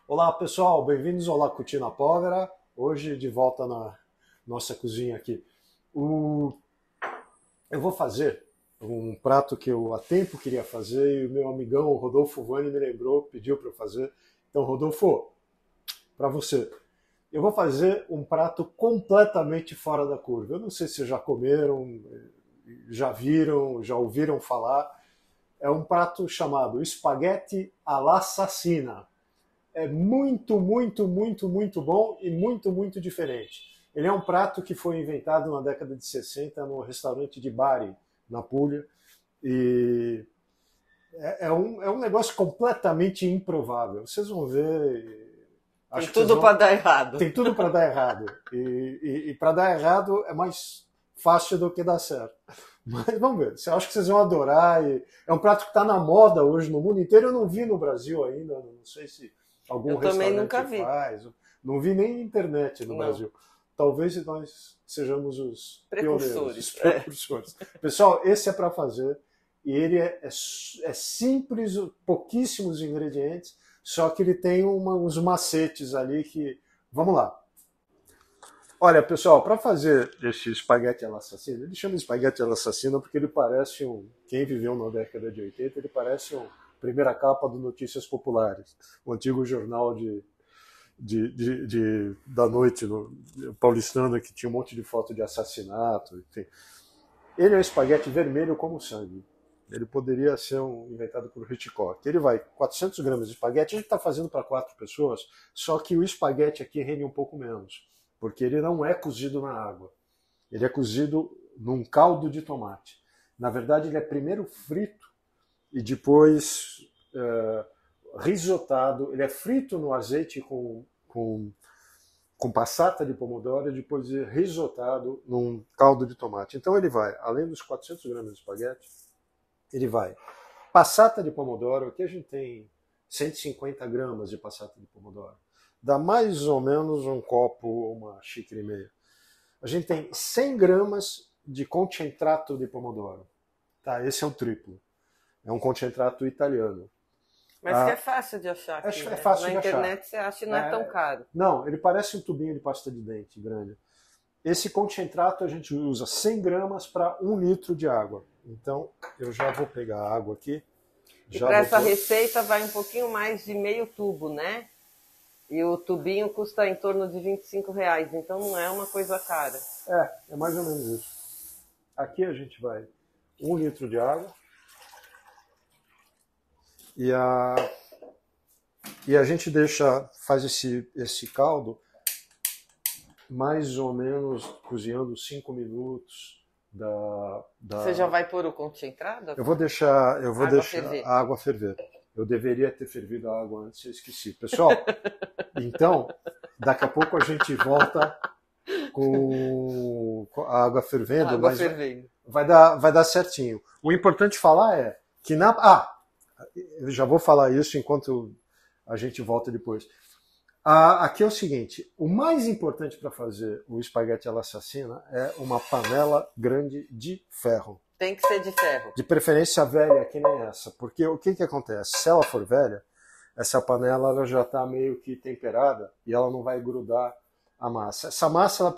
Olá pessoal, bem-vindos ao La Cucina Povera. Hoje de volta na nossa cozinha aqui. Eu vou fazer um prato que eu há tempo queria fazer e o meu amigão Rodolfo Vani me lembrou, pediu para eu fazer. Então, Rodolfo, para você, eu vou fazer um prato completamente fora da curva. Eu não sei se já comeram, já viram, já ouviram falar. É um prato chamado espaguete all'assassina. É muito, muito, muito, muito bom e muito, muito diferente. Ele é um prato que foi inventado na década de 60 no restaurante de Bari, na Puglia, e é um negócio completamente improvável. Vocês vão ver. Tem Acho que vocês tudo vão. para dar errado. Tem tudo para dar errado. E para dar errado é mais fácil do que dar certo. Mas vamos ver. Eu acho que vocês vão adorar. É um prato que está na moda hoje no mundo inteiro. Eu não vi no Brasil ainda. Não sei se algum Eu também nunca restaurante vi. faz. Não vi nem na internet no Não. Brasil. Talvez nós sejamos os pioneiros, os Precursores. precursores. Pessoal, esse é para fazer. E ele é simples, pouquíssimos ingredientes, só que ele tem uns macetes ali que. Vamos lá. Olha, pessoal, para fazer esse espaguete all'assassino, ele chama espaguete all'assassino porque ele parece quem viveu na década de 80, ele parece primeira capa do Notícias Populares, o antigo jornal da noite paulistano que tinha um monte de foto de assassinato. Enfim. Ele é um espaguete vermelho como sangue. Ele poderia ser inventado por Hitchcock. Ele vai 400 gramas de espaguete, a gente está fazendo para 4 pessoas, só que o espaguete aqui rende um pouco menos, porque ele não é cozido na água. Ele é cozido num caldo de tomate. Na verdade, ele é primeiro frito e depois risotado. Ele é frito no azeite com passata de pomodoro e depois risotado num caldo de tomate. Então ele vai, além dos 400 gramas de espaguete, ele vai passata de pomodoro. Aqui a gente tem 150 gramas de passata de pomodoro. Dá mais ou menos um copo, uma xícara e meia. A gente tem 100 gramas de concentrato de pomodoro. Tá, esse é o triplo. É um concentrato italiano. Mas que é fácil de achar aqui, É né? fácil Na de achar. internet você acha e não é tão caro. Não, ele parece um tubinho de pasta de dente grande. Esse concentrato a gente usa 100 gramas para 1 litro de água. Então eu já vou pegar a água aqui. E para essa receita vai um pouquinho mais de meio tubo, né? E o tubinho custa em torno de R$ 25, então não é uma coisa cara. É mais ou menos isso. Aqui a gente vai 1 litro de água. E a gente faz esse caldo mais ou menos cozinhando 5 minutos. Você já vai pôr o concentrado? Eu vou deixar ferver. a água ferver. Eu deveria ter fervido a água antes, eu esqueci. Pessoal, então, daqui a pouco a gente volta com a água fervendo. Água fervendo. Vai dar certinho. O importante falar é que eu já vou falar isso enquanto a gente volta depois. Aqui é o seguinte, o mais importante para fazer o espaguete all'assassina é uma panela grande de ferro. Tem que ser de ferro. De preferência velha, que nem essa. Porque o que acontece? Se ela for velha, essa panela ela já está meio que temperada e ela não vai grudar a massa. Essa massa ela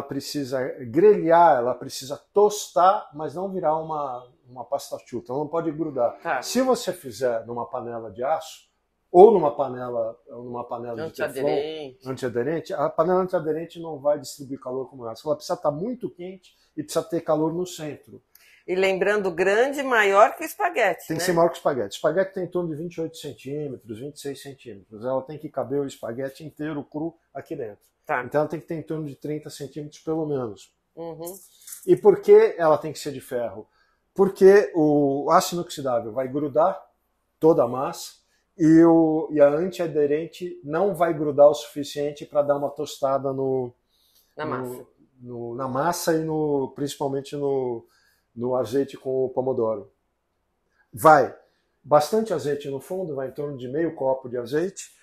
precisa grelhar, ela precisa tostar, mas não virar uma pasta chuta. Ela não pode grudar. Tá. Se você fizer numa panela de aço, ou numa panela de teflon antiaderente, a panela antiaderente não vai distribuir calor como essa. Ela precisa estar muito quente e precisa ter calor no centro. E lembrando, grande, maior que o espaguete, Tem que né? ser maior que o espaguete. O espaguete tem em torno de 28 centímetros, 26 centímetros. Ela tem que caber o espaguete inteiro cru aqui dentro. Tá. Então ela tem que ter em torno de 30 centímetros pelo menos. Uhum. E por que ela tem que ser de ferro? Porque o aço inoxidável vai grudar toda a massa e a antiaderente não vai grudar o suficiente para dar uma tostada na massa e principalmente no azeite com o pomodoro. Vai bastante azeite no fundo, vai em torno de meio copo de azeite,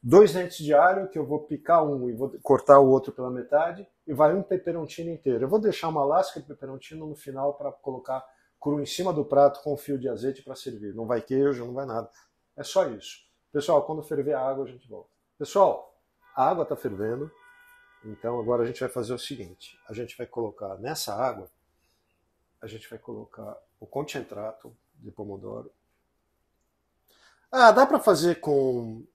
2 dentes de alho, que eu vou picar um e vou cortar o outro pela metade, e vai um peperoncino inteiro. Eu vou deixar uma lasca de peperoncino no final para colocar cru em cima do prato com um fio de azeite para servir. Não vai queijo, não vai nada. É só isso. Pessoal, quando ferver a água, a gente volta. Pessoal, a água está fervendo. Então agora a gente vai fazer o seguinte. A gente vai colocar nessa água, a gente vai colocar o concentrato de pomodoro. Ah, dá para fazer com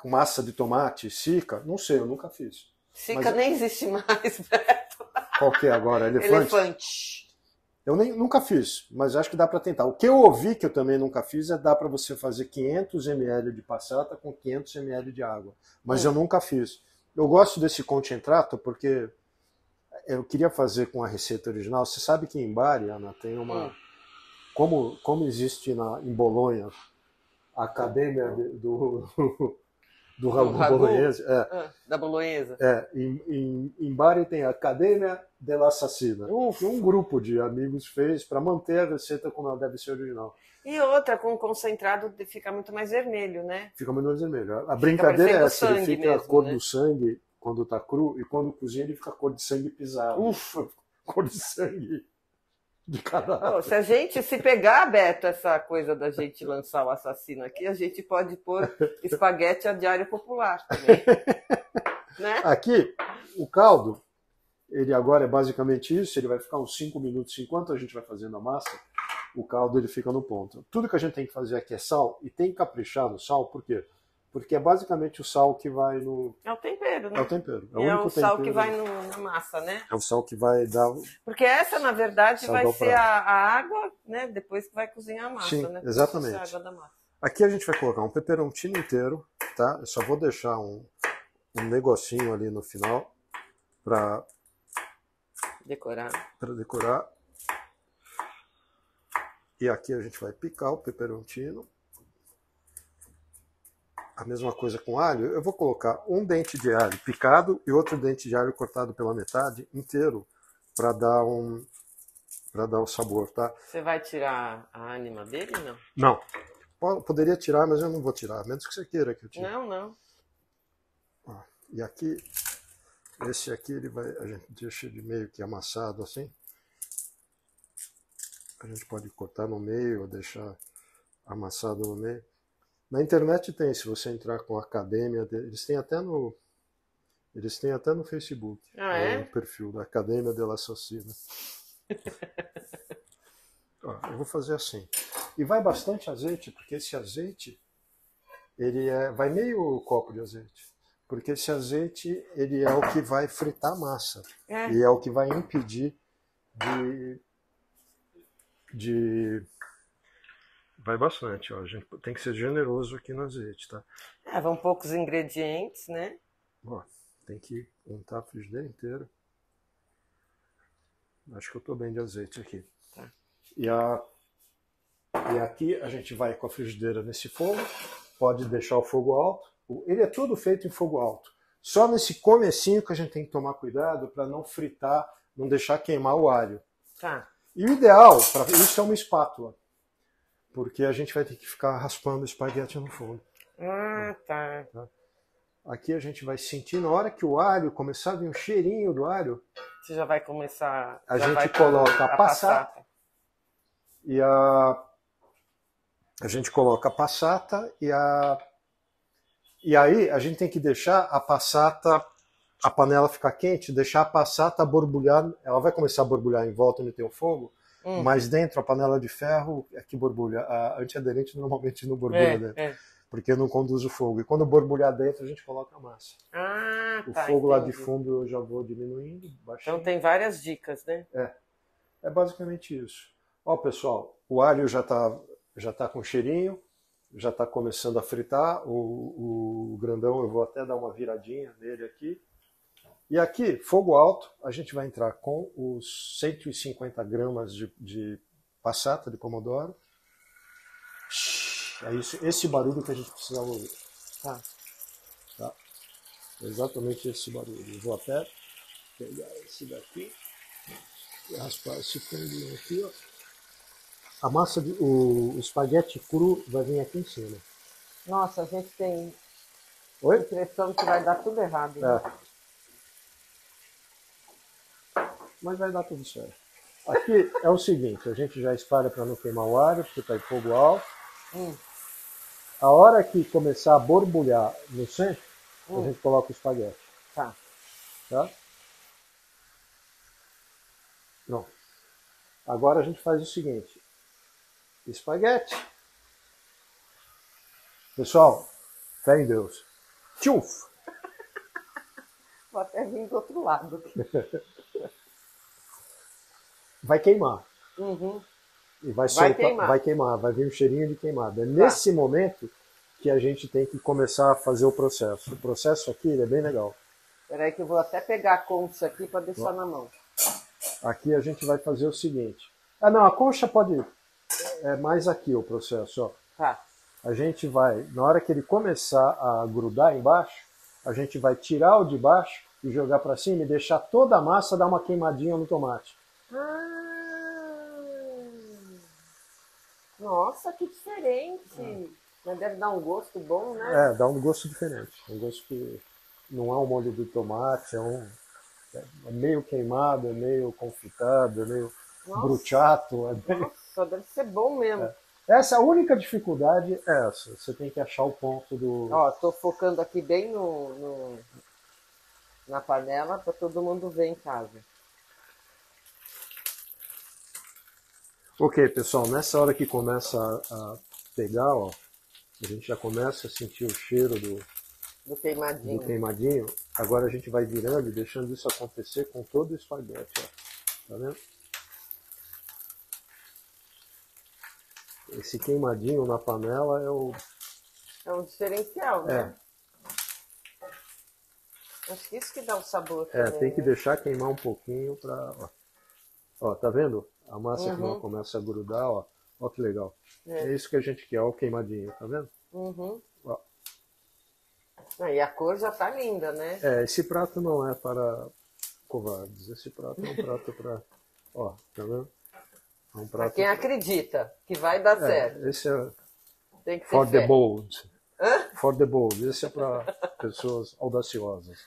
massa de tomate, sica? Não sei, eu nunca fiz. Sica nem existe mais, Beto. Qual que é agora? Elefante? Elefante. Eu nunca fiz, mas acho que dá para tentar. O que eu ouvi, que eu também nunca fiz, é dá para você fazer 500 ml de passata com 500 ml de água. Mas eu nunca fiz. Eu gosto desse concentrato porque eu queria fazer com a receita original. Você sabe que em Bari, Ana, tem uma... Como existe em Bolonha a academia do ragu bolonhese. Da bolonhesa. Em Bari tem a Academia dell'Assassina. Que um grupo de amigos fez para manter a receita como ela deve ser original. E outra, com concentrado fica muito mais vermelho, né? Fica muito mais vermelho. A brincadeira é essa, ele fica mesmo, a cor do sangue quando está cru, e quando cozinha ele fica a cor de sangue pisado. Ufa! Cor de sangue de cadáver. Se pegar, Beto, essa coisa da gente lançar o assassino aqui, a gente pode pôr espaguete a diário popular também. Né? Aqui, o caldo, ele agora é basicamente isso, ele vai ficar uns 5 minutos enquanto a gente vai fazendo a massa, o caldo ele fica no ponto. Tudo que a gente tem que fazer aqui é sal, e tem que caprichar no sal, por quê? Porque é basicamente o sal que vai no... É o tempero, né? É o tempero. É o sal que vai na massa, né? É o sal que vai dar... Porque essa, na verdade, vai ser a água, né? Depois que vai cozinhar a massa, sim, né? Exatamente. A água da massa. Aqui a gente vai colocar um peperoncino inteiro, tá? Eu só vou deixar um negocinho ali no final para decorar. E aqui a gente vai picar o peperoncino. A mesma coisa com alho. Eu vou colocar um dente de alho picado e outro dente de alho cortado pela metade inteiro para dar o sabor, tá? Você vai tirar a ânima dele, não? Não. Poderia tirar, mas eu não vou tirar, a menos que você queira que eu tire. Não. Ó, e aqui, esse aqui a gente deixa ele meio que amassado assim. A gente pode cortar no meio ou deixar amassado no meio. Na internet tem, se você entrar com a academia, eles têm até no Facebook. Ah, é? O perfil da Academia dell'Assassina. Eu vou fazer assim. E vai bastante azeite, porque esse azeite, vai meio copo de azeite. Porque esse azeite, ele é o que vai fritar a massa. E é o que vai impedir Vai bastante, ó. A gente tem que ser generoso aqui no azeite, tá? Vão poucos ingredientes, né? Ó, tem que untar a frigideira inteira. Acho que eu tô bem de azeite aqui. Tá. E aqui a gente vai com a frigideira nesse fogo. Pode deixar o fogo alto. Ele é todo feito em fogo alto. Só nesse comecinho que a gente tem que tomar cuidado para não fritar, não deixar queimar o alho. Tá. E o ideal para isso é uma espátula. Porque a gente vai ter que ficar raspando o espaguete no fogo. Tá. Aqui a gente vai sentir, na hora que o alho começar a vir o cheirinho do alho, você já vai começar... A gente coloca a passata. A gente coloca a passata e aí a gente tem que deixar a passata, a panela ficar quente, deixar a passata borbulhar. Ela vai começar a borbulhar em volta onde tem o fogo, mas dentro a panela de ferro é que borbulha. A antiaderente normalmente não borbulha dentro, porque não conduz o fogo. E quando borbulhar dentro a gente coloca a massa. O fogo lá de fundo eu já vou diminuindo, baixando. Então tem várias dicas, né? É basicamente isso. Ó, pessoal, o alho já tá com cheirinho, já está começando a fritar. O grandão eu vou até dar uma viradinha nele aqui. E aqui, fogo alto, a gente vai entrar com os 150 gramas de passata de pomodoro. É esse barulho que a gente precisa ouvir. Tá? Exatamente esse barulho. Eu vou até pegar esse daqui e raspar esse franguinho aqui, ó. A massa, o espaguete cru vai vir aqui em cima. Nossa, a gente tem a impressão que vai dar tudo errado. Né? Mas vai dar tudo certo. Aqui é o seguinte, a gente já espalha para não queimar o alho, porque está em fogo alto. A hora que começar a borbulhar no centro, a gente coloca o espaguete. Tá. Tá? Pronto. Agora a gente faz o seguinte. Espaguete. Pessoal, fé em Deus. Tchuf! Vou até vir do outro lado. Vai queimar. Uhum. E vai queimar. Vai queimar, vai vir um cheirinho de queimada. É nesse momento que a gente tem que começar a fazer o processo. O processo aqui ele é bem legal. Espera aí que eu vou até pegar a concha aqui para deixar na mão. Aqui a gente vai fazer o seguinte. Ah, não, a concha pode... É mais aqui o processo, ó. Tá. A gente vai, na hora que ele começar a grudar embaixo, a gente vai tirar o de baixo e jogar para cima e deixar toda a massa dar uma queimadinha no tomate. Nossa, que diferente. Mas deve dar um gosto bom, né? É, dá um gosto diferente. Um gosto que não é um molho de tomate, é meio queimado, é meio confitado, é meio bruciato. Nossa, deve ser bom mesmo. Essa, a única dificuldade é essa. Você tem que achar o ponto do... Ó, tô focando aqui bem na panela para todo mundo ver em casa. Ok, pessoal, nessa hora que começa a pegar, ó, a gente já começa a sentir o cheiro do queimadinho. Agora a gente vai virando e deixando isso acontecer com todo o espaguete, ó. Tá vendo? Esse queimadinho na panela é o... É um diferencial, né? Acho que isso que dá o sabor também, tem que né? deixar queimar um pouquinho pra... Ó, tá vendo? A massa que não começa a grudar, ó. Ó que legal. É isso que a gente quer, ó, o queimadinho, tá vendo? Uhum. Ó. E a cor já tá linda, né? Esse prato não é para covardes. Esse prato é um prato para... Ó, tá vendo? É um prato pra quem acredita que vai dar certo. Esse é tem que for ter the fé. bold. Hã? For the bold. Esse é para pessoas audaciosas.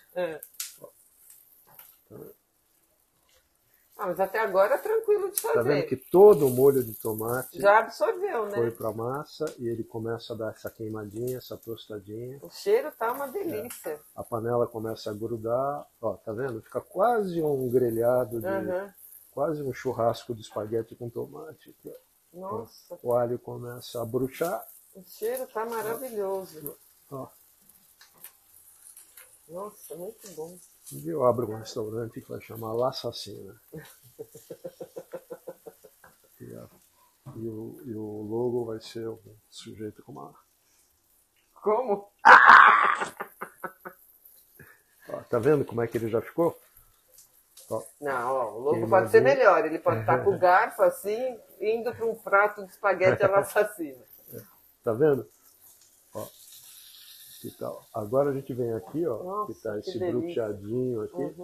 Mas até agora é tranquilo de fazer. Tá vendo que todo o molho de tomate já absorveu, né? foi para a massa e ele começa a dar essa queimadinha, essa tostadinha. O cheiro tá uma delícia. A panela começa a grudar. Ó, tá vendo? Fica quase um grelhado, quase um churrasco de espaguete com tomate. Aqui, ó. Nossa. O alho começa a bruxar. O cheiro tá maravilhoso. Ó. Nossa, muito bom. Um dia eu abro um restaurante que vai chamar La Assassina. E o logo vai ser um sujeito com uma... Como? Ó, tá vendo como é que ele já ficou? Ó, não, ó, o logo pode ser melhor. Ele pode estar com o garfo assim, indo para um prato de espaguete à La Assassina. Tá vendo? Ó. Que tal? Agora a gente vem aqui, ó, nossa, que tá esse bruteadinho aqui.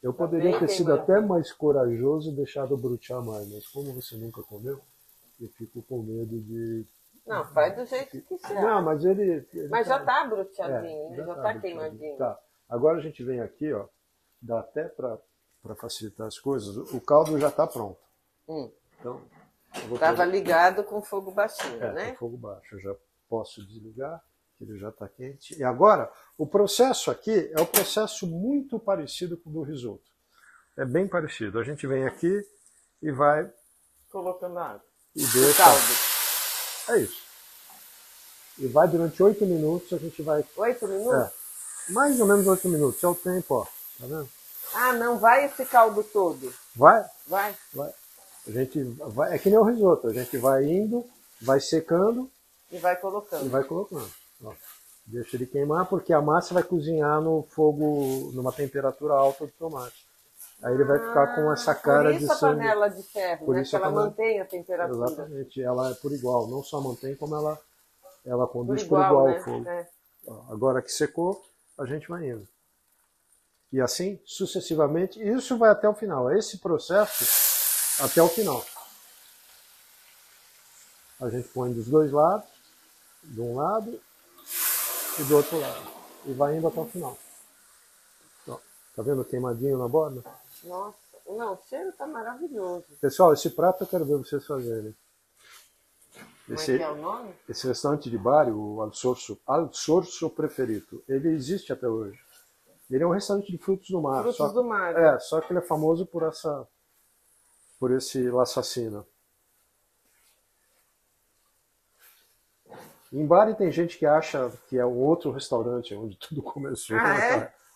Eu tá poderia ter sido até mais corajoso e deixado brutear mais, mas como você nunca comeu, eu fico com medo de... Não, faz do jeito que você Não, mas ele mas já tá bruteadinho, já tá bruteadinho. queimadinho. Tá. Agora a gente vem aqui, ó, dá até para facilitar as coisas, o caldo já tá pronto. Então, tava ligado com fogo baixinho, né? Com fogo baixo, eu já posso desligar. Ele já está quente. E agora, o processo aqui é um processo muito parecido com o do risoto. É bem parecido. A gente vem aqui e vai... colocando água. E deixa... caldo. É isso. E vai durante 8 minutos, a gente vai... 8 minutos? Mais ou menos 8 minutos. É o tempo, ó. Tá vendo? Ah, não vai esse caldo todo? Vai. Vai. A gente vai... É que nem o risoto. A gente vai indo, vai secando... E vai colocando. Ó, deixa ele queimar porque a massa vai cozinhar no fogo, numa temperatura alta do tomate. Aí ele vai ficar com essa cara de sangue. Por isso a panela de ferro, né? Que ela mantém a temperatura. Exatamente, ela é por igual. Não só mantém, como ela conduz por igual né? o fogo. Ó, agora que secou, a gente vai indo. E assim, sucessivamente, e isso vai até o final. Esse processo até o final. A gente põe dos dois lados, de um lado e do outro lado. E vai indo até o final. Ó, tá vendo queimadinho na borda? Nossa, não, o cheiro tá maravilhoso. Pessoal, esse prato eu quero ver vocês fazerem. Como é que é o nome? Esse restaurante de Bari, o Al Sorso Preferito, ele existe até hoje. Ele é um restaurante de frutos do mar. Frutos do mar. Só que ele é famoso por esse l'assassina. Em Bari tem gente que acha que é um outro restaurante onde tudo começou.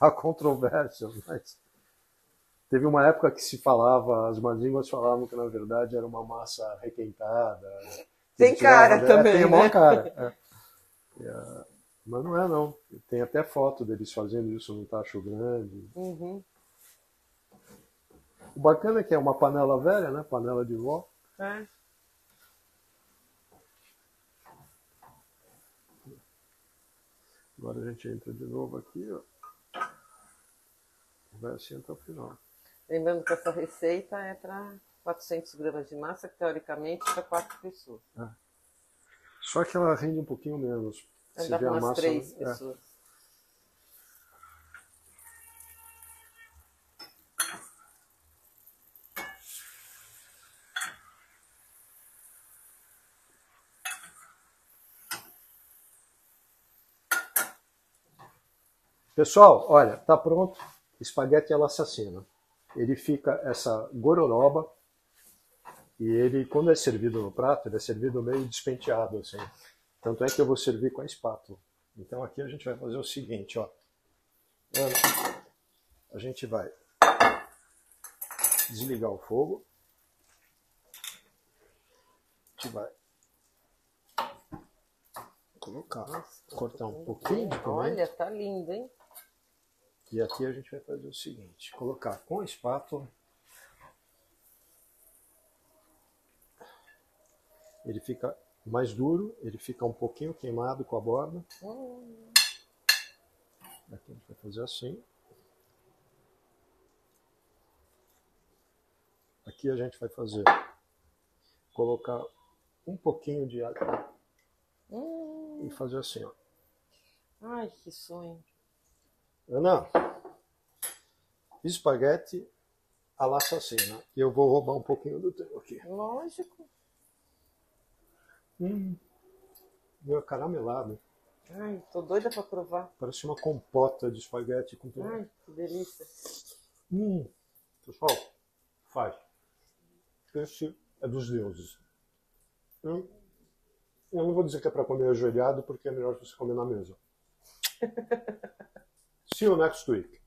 Há controvérsias, mas teve uma época que se falava, as más línguas falavam que na verdade era uma massa requentada. Tem cara também, tem né? maior cara. Mas não é, não. Tem até foto deles fazendo isso num tacho grande. Uhum. O bacana é que é uma panela velha, né? Panela de vó. É. Agora a gente entra de novo aqui, ó. Vai assim até o final. Lembrando que essa receita é para 400 gramas de massa, que teoricamente é para 4 pessoas. Só que ela rende um pouquinho menos. Dá para umas 3 pessoas. Pessoal, olha, tá pronto. Espaguete all'assassina. Ele fica essa gororoba e ele, quando é servido no prato, ele é servido meio despenteado assim. Tanto é que eu vou servir com a espátula. Então aqui a gente vai fazer o seguinte, ó. A gente vai desligar o fogo. A gente vai colocar, cortar um pouquinho de pimenta. Olha, tá lindo, hein? E aqui a gente vai fazer o seguinte, colocar com a espátula. Ele fica mais duro, ele fica um pouquinho queimado com a borda. Aqui a gente vai fazer assim. Aqui a gente vai fazer, colocar um pouquinho de água e fazer assim, ó. Ai, que sonho. Ana, espaguete all'assassina. E eu vou roubar um pouquinho do teu aqui. Lógico. Meu caramelado. Ai, tô doida para provar. Parece uma compota de espaguete com tudo. Ai, que delícia. Pessoal, faz. Esse é dos deuses. Eu não vou dizer que é para comer ajoelhado, porque é melhor você comer na mesa. See you next week.